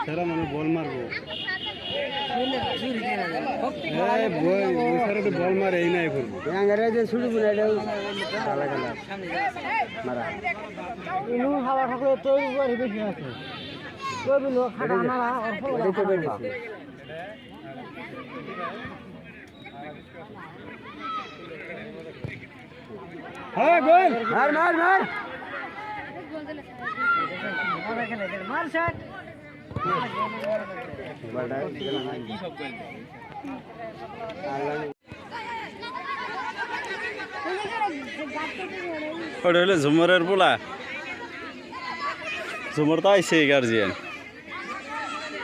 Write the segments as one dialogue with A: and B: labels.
A: সারা মানে বল মারবো বল মারে এই নাই করবো ছুটি হাওয়া ঠাকুর তৈরি বেশি আছে হ্যাঁ গোল মার মার মার মার শট ওটা হলো ঝুমরের পোলা ঝুমর তো আইসে গার্জিয়ান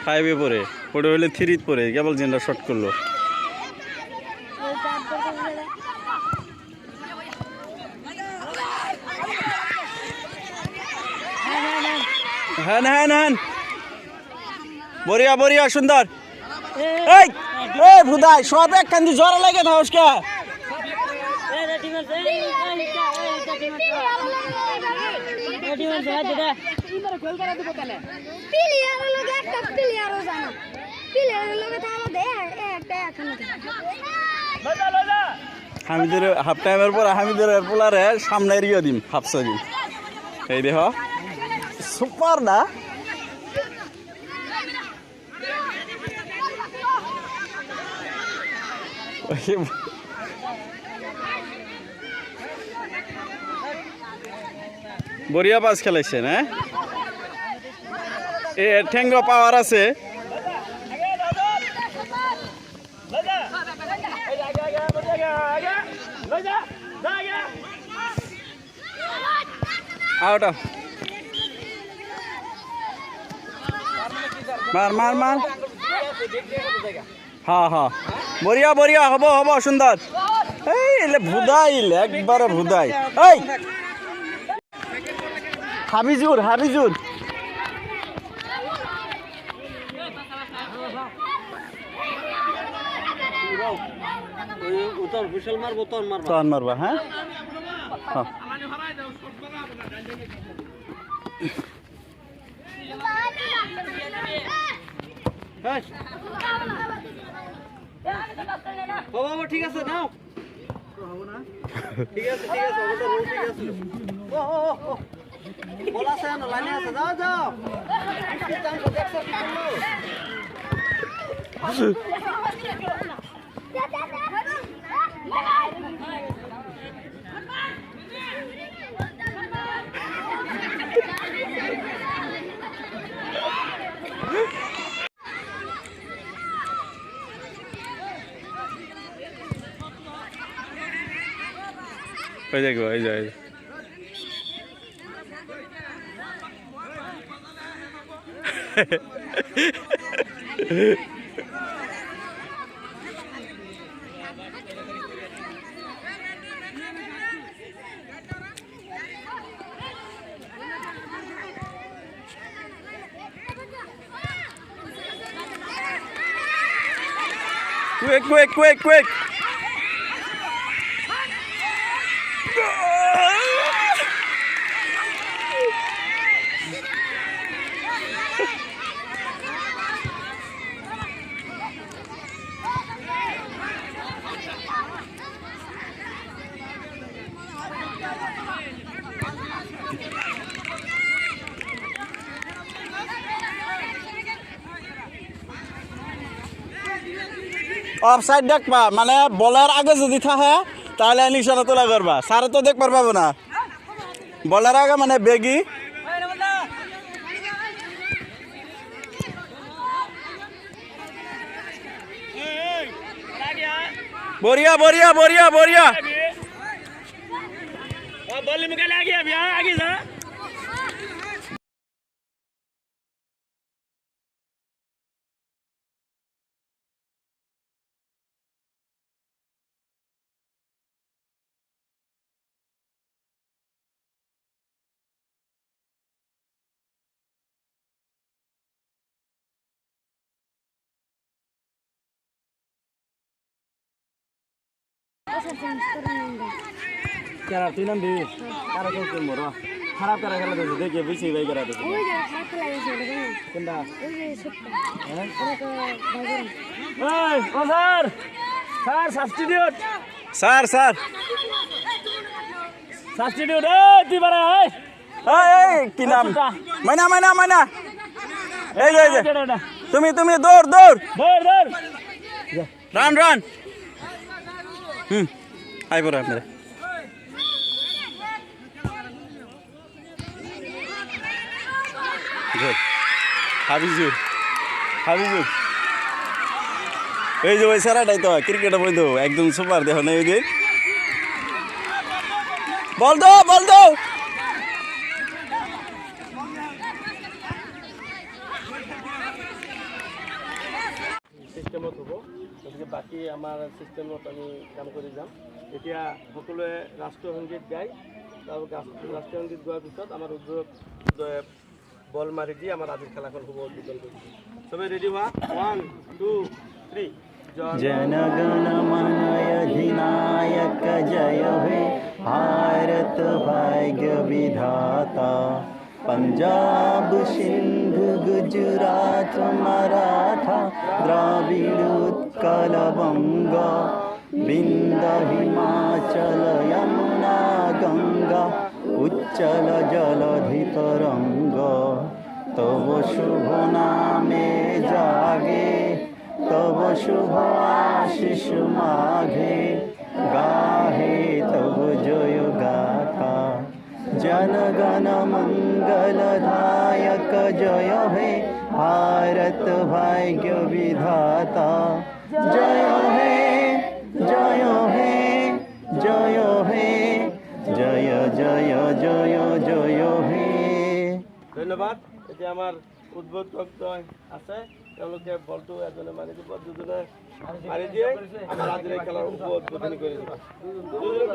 A: 5-এ পড়ে ওটা হলে 3-তে পড়ে কেবল জেন্ডা শর্ট করলো হ্যাঁ হ্যাঁ হ্যাঁ বড়িয়া বড়িয়া সুন্দর এই এই ভুদাই সব একখান দি জোরে লাগে থাকস কে হামিদের হাফ টাইমের পর হামিদের পোলারে সামনে এরিয়ে দিম হাফসা দিম এই দেখ সুপার না বড়িয়া পাস খেলাইছেন হ্যাঁ এ ঠেঙ্গ পাওয়ার আছে আউট মার মার মার হ্যাঁ হ্যাঁ বড়িয়া বড়িয়া হব হব সুন্দর এই এলে ভুদাইল একবারে ভুদাই এই হাবিজুর হাবিজুর তন মারবা হ্যাঁ ঠিক আছে নাও ঠিক আছে ঠিক আছে ঠিক আছে বলা আছে না লাইনে আছে যাও যাও ওই দেখো এই যে quick quick quick quick offside দেখবা মানে বলার আগে যদি থাকে তাহলে নিশানা তোলা করবা সারে তো দেখ পারবো না বলার আগে মানে বেগি বড়িয়া বড়িয়া বড়িয়া বড়িয়া বল মুখে লাগিয়ে আগে যা কেরা তুই নাম দিবি কারা খেলছে মোর খারাপ কারা খেলা দিয়েছে দেখে বেশি ভাই করা দিয়েছে কোনটা হ্যাঁ এই ও sir sir substitute sir sir substitute এই তুই বাড়া এই কি নাম মাইনা মাইনা মাইনা এই যে তুমি তুমি দৌড় দৌড় দৌড় দৌড় রান রান আই পড়া আপনারা গুড হাবিজুর হাবিজুর এই যে ওই সারাটাই তো ক্রিকেটে বই একদম সুপার দেখো না ওই দিন বল দো চিষ্টেমত হ'ব গতিকে বাকী আমাৰ চিষ্টেমত আমি কাম কৰি যাম এতিয়া সকলোৱে ৰাষ্ট্ৰীয় সংগীত গাই ৰাষ্ট্ৰীয় সংগীত গোৱাৰ পিছত আমাৰ উদ্যোগ বল মাৰি দি আমাৰ আজিৰ খেলাখন হ'ব উদ্বোধন কৰিছে চবেই ৰেডি হোৱা 1 2 3 जनगण मन अधिनायक जय हे भारत भाग्य विधाता पंजाब सिंध गुजरात मराठा द्राविड़ उत्कल बंगा बिंद हिमाचल यमुना गंगा उच्चल जलधि तरंग तव शुभ नामे जागे तव शुभ आशीष माघे गाहे तव जय गाथा जनगण मंगलदायक जय हे भारत भाग्य विधाता जय हे जय हे जय हे जय जय जय जय हे धन्यवाद এতে আমার উদ্বোধক আছে তেওঁলোকে বলটো এজনে মাৰি দিব দুজনে মাৰি দিয়ে আমাৰ আজিৰ খেলাৰ উদ্বোধনী কৰি দিব দুজনে